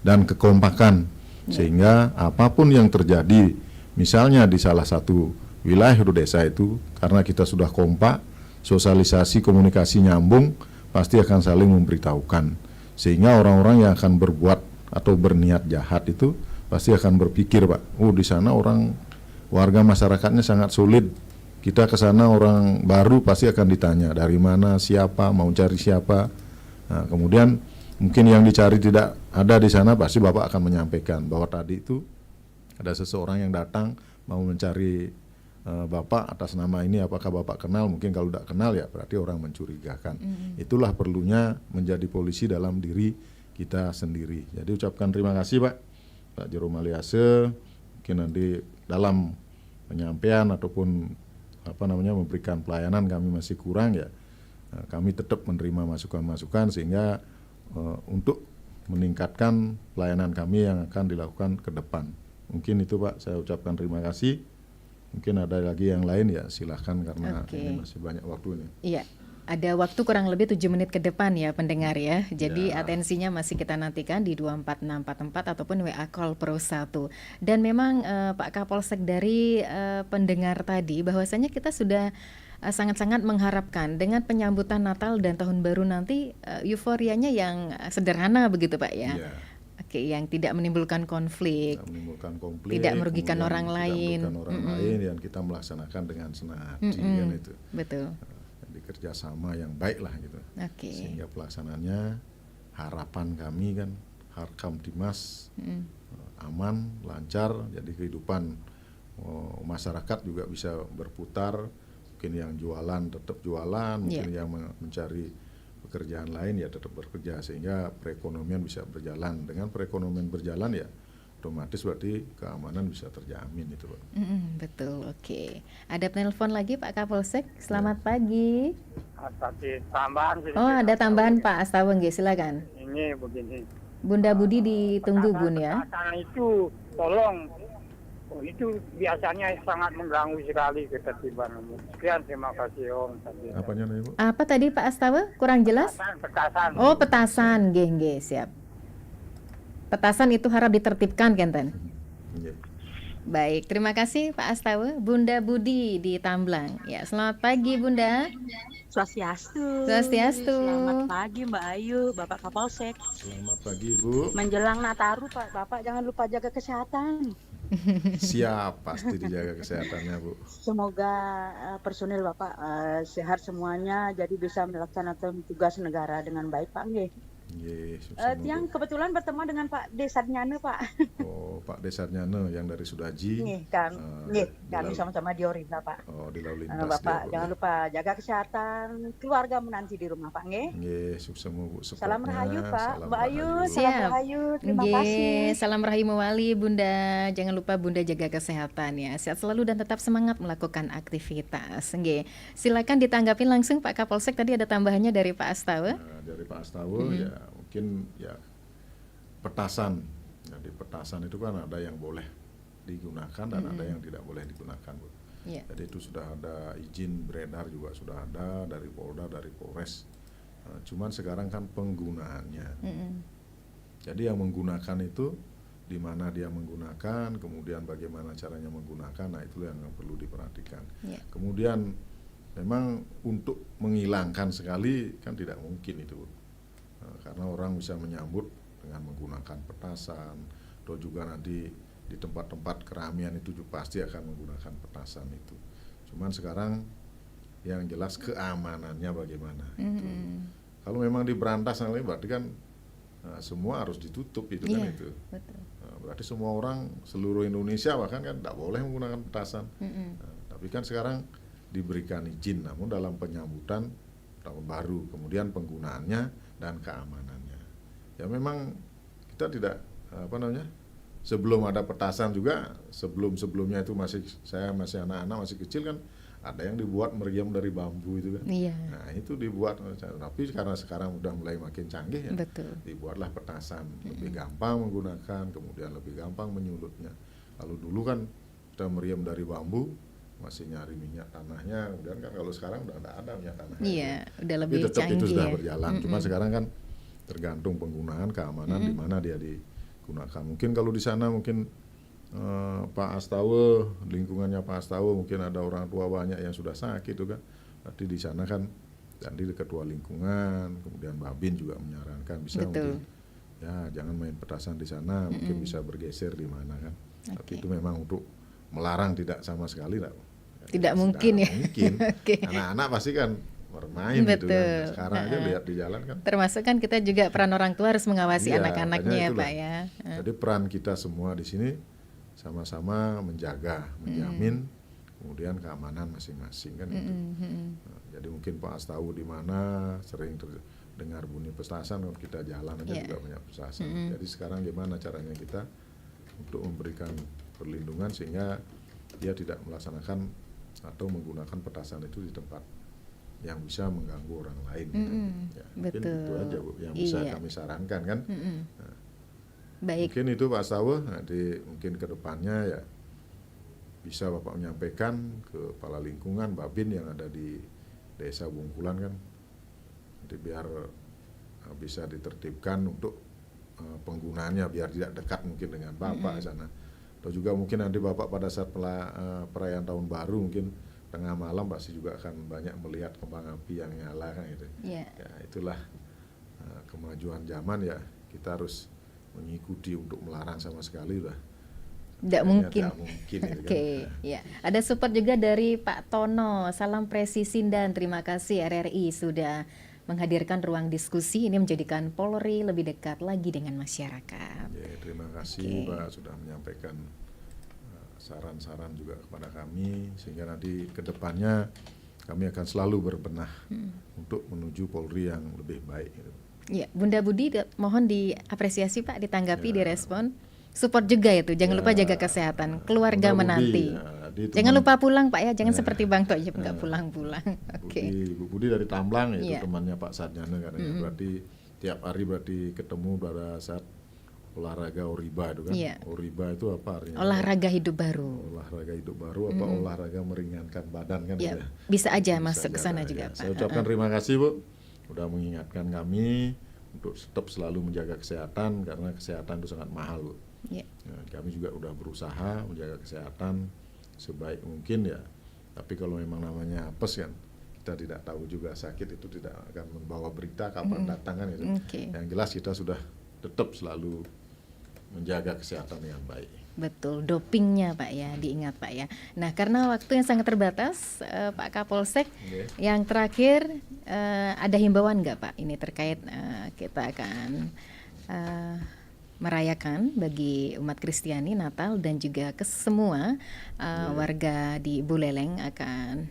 dan kekompakan. Sehingga apapun yang terjadi, misalnya di salah satu wilayah desa itu, karena kita sudah kompak, sosialisasi, komunikasi nyambung, pasti akan saling memberitahukan. Sehingga orang-orang yang akan berbuat atau berniat jahat itu pasti akan berpikir, Pak, di sana warga masyarakatnya sangat solid. Kita ke sana orang baru pasti akan ditanya dari mana, siapa, mau cari siapa. Nah, kemudian mungkin yang dicari tidak ada di sana, pasti Bapak akan menyampaikan bahwa tadi itu ada seseorang yang datang mau mencari Bapak atas nama ini, apakah Bapak kenal? Mungkin kalau tidak kenal ya berarti orang mencurigakan. Itulah perlunya menjadi polisi dalam diri kita sendiri. Jadi ucapkan terima kasih Pak Jero Maliase. Mungkin nanti dalam penyampaian ataupun memberikan pelayanan kami masih kurang ya. Kami tetap menerima masukan-masukan sehingga untuk meningkatkan pelayanan kami yang akan dilakukan ke depan. Mungkin itu Pak, saya ucapkan terima kasih. Mungkin ada lagi yang lain ya, silahkan karena ini masih banyak waktu ini. Iya, ada waktu kurang lebih 7 menit ke depan ya pendengar ya. Jadi atensinya masih kita nantikan di 24644 ataupun WA Call Pro 1. Dan memang Pak Kapolsek dari pendengar tadi bahwasanya kita sudah sangat-sangat mengharapkan dengan penyambutan Natal dan Tahun Baru nanti euforianya yang sederhana begitu Pak ya. Oke, yang tidak menimbulkan konflik, tidak merugikan orang lain, dan kita melaksanakan dengan senang hati kan itu. Betul. Jadi kerjasama yang baik lah gitu. Sehingga pelaksanaannya harapan kami kan Harkamtimas aman, lancar. Jadi kehidupan masyarakat juga bisa berputar. Mungkin yang jualan tetap jualan, mungkin yang mencari pekerjaan lain ya tetap bekerja, sehingga perekonomian bisa berjalan. Dengan perekonomian berjalan ya otomatis berarti keamanan bisa terjamin itu Pak. Betul, oke. Ada penelpon lagi Pak Kapolsek. Selamat pagi. Tapi tambahan sedikit. Oh, ada tambahan Pak Astawa, nggih, silakan. Ini begini. Bunda Budi ditunggu Bun ya. Petasan itu tolong. Itu biasanya sangat mengganggu sekali ketertiban umum. Sekian, terima kasih Om. Apanya nih Bu? Apa tadi Pak Astawa? Kurang jelas? Petasan. Oh, petasan, nggih, siap. Petasan itu harap ditertibkan Kenten. Iya. Baik, terima kasih Pak Astawa. Bunda Budi di Tamblang. Ya, selamat pagi Bunda. Swastiastu. Swastiastu. Selamat pagi Mbak Ayu, Bapak Kapolsek. Selamat pagi Bu. Menjelang Nataru Pak, Bapak jangan lupa jaga kesehatan. Siap, pasti dijaga kesehatannya Bu. Semoga personil Bapak sehat semuanya, jadi bisa melaksanakan tugas negara dengan baik Pak. Nggih. Yang kebetulan bertemu dengan Pak Desarnyane Pak. Oh, Pak Desarnyane yang dari Sudaji. Nggih, kami sama-sama di Orinda Pak. Oh, di lalu lintas. Bapak jangan lupa jaga kesehatan keluarga menanti di rumah Pak. Nggih. Nggih, sukses Bu. Salam rahayu Pak. Salam Mbak Ayu, rahayu. salam rahayu. Terima kasih. Salam rahayu mewali Bunda. Jangan lupa Bunda jaga kesehatan ya. Sehat selalu dan tetap semangat melakukan aktivitas. Nggih. Silakan ditanggapi langsung Pak Kapolsek, tadi ada tambahannya dari Pak Astawa. Nah, dari Pak Astawa ya mungkin ya petasan. Jadi petasan itu kan ada yang boleh digunakan dan ada yang tidak boleh digunakan Bu. Yeah. Jadi itu sudah ada izin beredar juga sudah ada dari Polda, dari Polres. Cuman sekarang kan penggunaannya. Jadi yang menggunakan itu di mana dia menggunakan, kemudian bagaimana caranya menggunakan, nah itu yang perlu diperhatikan. Yeah. Kemudian memang untuk menghilangkan sekali kan tidak mungkin itu. Karena orang bisa menyambut dengan menggunakan petasan, atau juga nanti di tempat-tempat keramaian itu juga pasti akan menggunakan petasan itu. Cuman sekarang yang jelas keamanannya bagaimana. Itu. Kalau memang diberantas nanti berarti kan semua harus ditutup itu kan itu. Betul. Berarti semua orang seluruh Indonesia bahkan kan tidak boleh menggunakan petasan. Tapi kan sekarang diberikan izin, namun dalam penyambutan tahun baru, kemudian penggunaannya dan keamanannya. Ya memang kita tidak sebelum ada petasan juga, sebelumnya itu saya masih anak-anak, masih kecil kan ada yang dibuat meriam dari bambu itu kan. Iya. Nah itu dibuat, tapi karena sekarang udah mulai makin canggih ya, Betul. dibuatlah petasan, lebih gampang menggunakan, kemudian lebih gampang menyulutnya. Lalu dulu kan kita meriam dari bambu, masih nyari minyak tanahnya, kemudian kan kalau sekarang udah ada minyak tanahnya. Iya, udah lebih tapi tetap canggih itu sudah ya. berjalan. Cuma sekarang kan tergantung penggunaan, keamanan di mana dia digunakan. Mungkin kalau di sana mungkin Pak Astawa, lingkungannya Pak Astawa mungkin ada orang tua banyak yang sudah sakit itu kan. Berarti di sana kan jadi ketua lingkungan, kemudian Babin juga menyarankan bisa mungkin ya jangan main petasan di sana, mungkin bisa bergeser di mana kan. Tapi itu memang untuk melarang tidak sama sekali lah. Tidak mungkin ya. Mungkin. Anak-anak pasti kan bermain gitu kan. Sekarang aja lihat di jalan kan. Termasuk kan kita juga peran orang tua harus mengawasi Iya, anak-anaknya ya makanya Pak ya. Jadi peran kita semua di sini sama-sama menjaga, menjamin kemudian keamanan masing-masing kan itu. Nah, jadi mungkin Pak Astawa di mana sering dengar bunyi petasan, kita jalan aja juga banyak petasan. Jadi sekarang gimana caranya kita untuk memberikan perlindungan sehingga dia tidak melaksanakan atau menggunakan petasan itu di tempat yang bisa mengganggu orang lain. Ya, mungkin itu aja Bu yang bisa kami sarankan kan. Nah, baik. Mungkin itu Pak Astawa, nanti mungkin ke depannya ya bisa Bapak menyampaikan ke kepala lingkungan Babin yang ada di Desa Bungkulan kan, nanti biar bisa ditertibkan untuk penggunaannya biar tidak dekat mungkin dengan Bapak sana. Atau juga mungkin nanti Bapak pada saat perayaan tahun baru mungkin tengah malam pasti juga akan banyak melihat kembang api yang nyala kan gitu. Ya itulah kemajuan zaman ya, kita harus mengikuti untuk melarang sama sekali lah. Tidak mungkin. Oke. Ya. Ada support juga dari Pak Tono. Salam presisi dan terima kasih RRI sudah menghadirkan ruang diskusi ini menjadikan Polri lebih dekat lagi dengan masyarakat. Ya, terima kasih Pak sudah menyampaikan saran-saran juga kepada kami sehingga nanti ke depannya kami akan selalu berbenah untuk menuju Polri yang lebih baik. Gitu. Ya, Bunda Budi mohon diapresiasi Pak, ditanggapi, direspon. support juga itu. Jangan Ya, lupa jaga kesehatan, keluarga Bunda menanti. Budi, ya, jadi Jangan teman- lupa pulang Pak ya, jangan Ya. seperti Bang Toyib nggak pulang-pulang. Oke. Bu Budi dari Tamblang, itu Iya. temannya Pak Sarjana katanya. Berarti tiap hari berarti ketemu pada saat olahraga Oriba itu kan. Iya. Oriba itu apa artinya? Olahraga hidup baru. Olahraga hidup baru apa olahraga meringankan badan kan Ya, ya? bisa aja Bisa masuk ke sana aja, juga ya. Pak. Saya ucapkan terima kasih Bu, udah mengingatkan kami untuk tetap selalu menjaga kesehatan karena kesehatan itu sangat mahal Bu. Ya. Ya, kami juga udah berusaha menjaga kesehatan sebaik mungkin ya. Tapi kalau memang namanya apes kan, kita tidak tahu juga sakit itu tidak akan membawa berita kapan datang kan itu. Oke. Yang jelas kita sudah tetap selalu menjaga kesehatan yang baik. Betul, dopingnya Pak ya, diingat Pak ya. Nah, karena waktu yang sangat terbatas, Pak Kapolsek, Oke. yang terakhir ada himbauan nggak Pak? Ini terkait kita akan merayakan bagi umat Kristiani Natal dan juga ke semua warga di Buleleng akan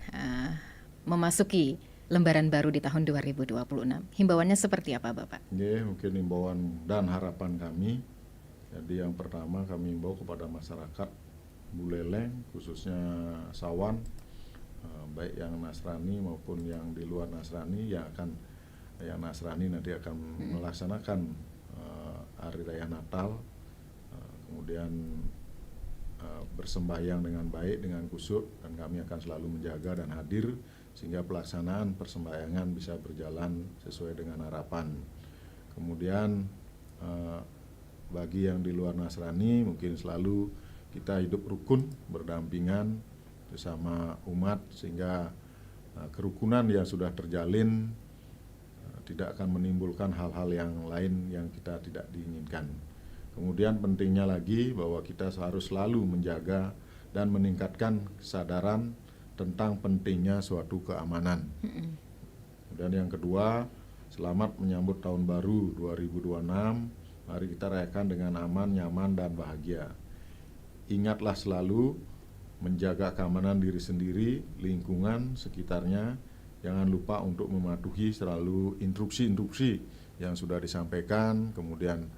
memasuki lembaran baru di tahun 2026. Himbauannya seperti apa Bapak? Ya, mungkin himbauan dan harapan kami. Jadi yang pertama kami himbau kepada masyarakat Buleleng, khususnya Sawan, baik yang Nasrani maupun yang di luar Nasrani yang Nasrani nanti akan melaksanakan Hari Raya Natal, kemudian bersembahyang dengan baik, dengan khusyuk, dan kami akan selalu menjaga dan hadir sehingga pelaksanaan persembahyangan bisa berjalan sesuai dengan harapan. Kemudian bagi yang di luar Nasrani mungkin selalu kita hidup rukun, berdampingan bersama umat sehingga kerukunan yang sudah terjalin tidak akan menimbulkan hal-hal yang lain yang kita tidak diinginkan. Kemudian pentingnya lagi bahwa kita harus selalu menjaga dan meningkatkan kesadaran tentang pentingnya suatu keamanan. Dan yang kedua, selamat menyambut tahun baru 2026. Mari kita rayakan dengan aman, nyaman, dan bahagia. Ingatlah selalu menjaga keamanan diri sendiri, lingkungan sekitarnya. Jangan lupa untuk mematuhi selalu instruksi-instruksi yang sudah disampaikan, kemudian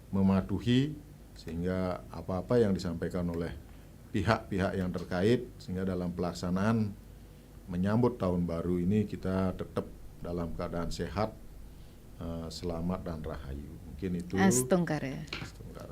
mematuhi sehingga apa-apa yang disampaikan oleh pihak-pihak yang terkait, sehingga dalam pelaksanaan menyambut tahun baru ini kita tetap dalam keadaan sehat, selamat dan rahayu. Mungkin itu Astungkara.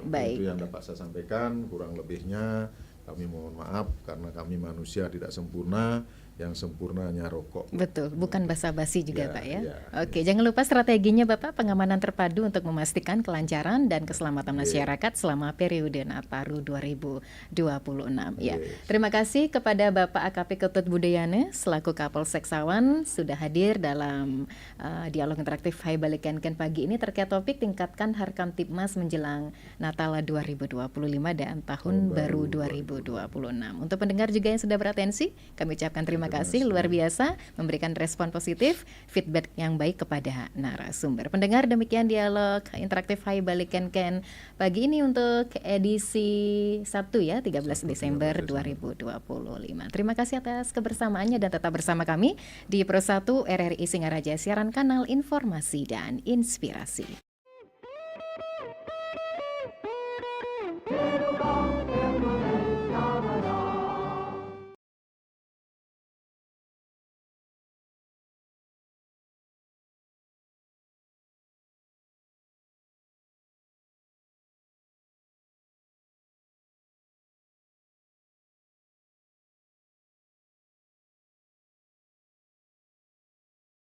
Baik. itu yang dapat saya sampaikan. Kurang lebihnya kami mohon maaf karena kami manusia tidak sempurna. Yang sempurna hanya rokok. Betul, bukan basa-basi juga Ya, Pak ya. ya, Oke, jangan lupa strateginya Bapak, pengamanan terpadu untuk memastikan kelancaran dan keselamatan masyarakat selama periode Nataru 2026. Ya, terima kasih kepada Bapak AKP Ketut Budayana selaku Kapolsek Sawan sudah hadir dalam dialog interaktif Hai Balikenken pagi ini terkait topik tingkatkan harkam tipmas menjelang Natal 2025 dan tahun baru 2026. Untuk pendengar juga yang sudah beratensi, kami ucapkan terima kasih luar biasa memberikan respon positif, feedback yang baik kepada narasumber. Pendengar, demikian dialog interaktif Hai Balikenken pagi ini untuk edisi Sabtu ya, 13 Desember 2025. Terima kasih atas kebersamaannya dan tetap bersama kami di Pro 1 RRI Singaraja, siaran kanal informasi dan inspirasi.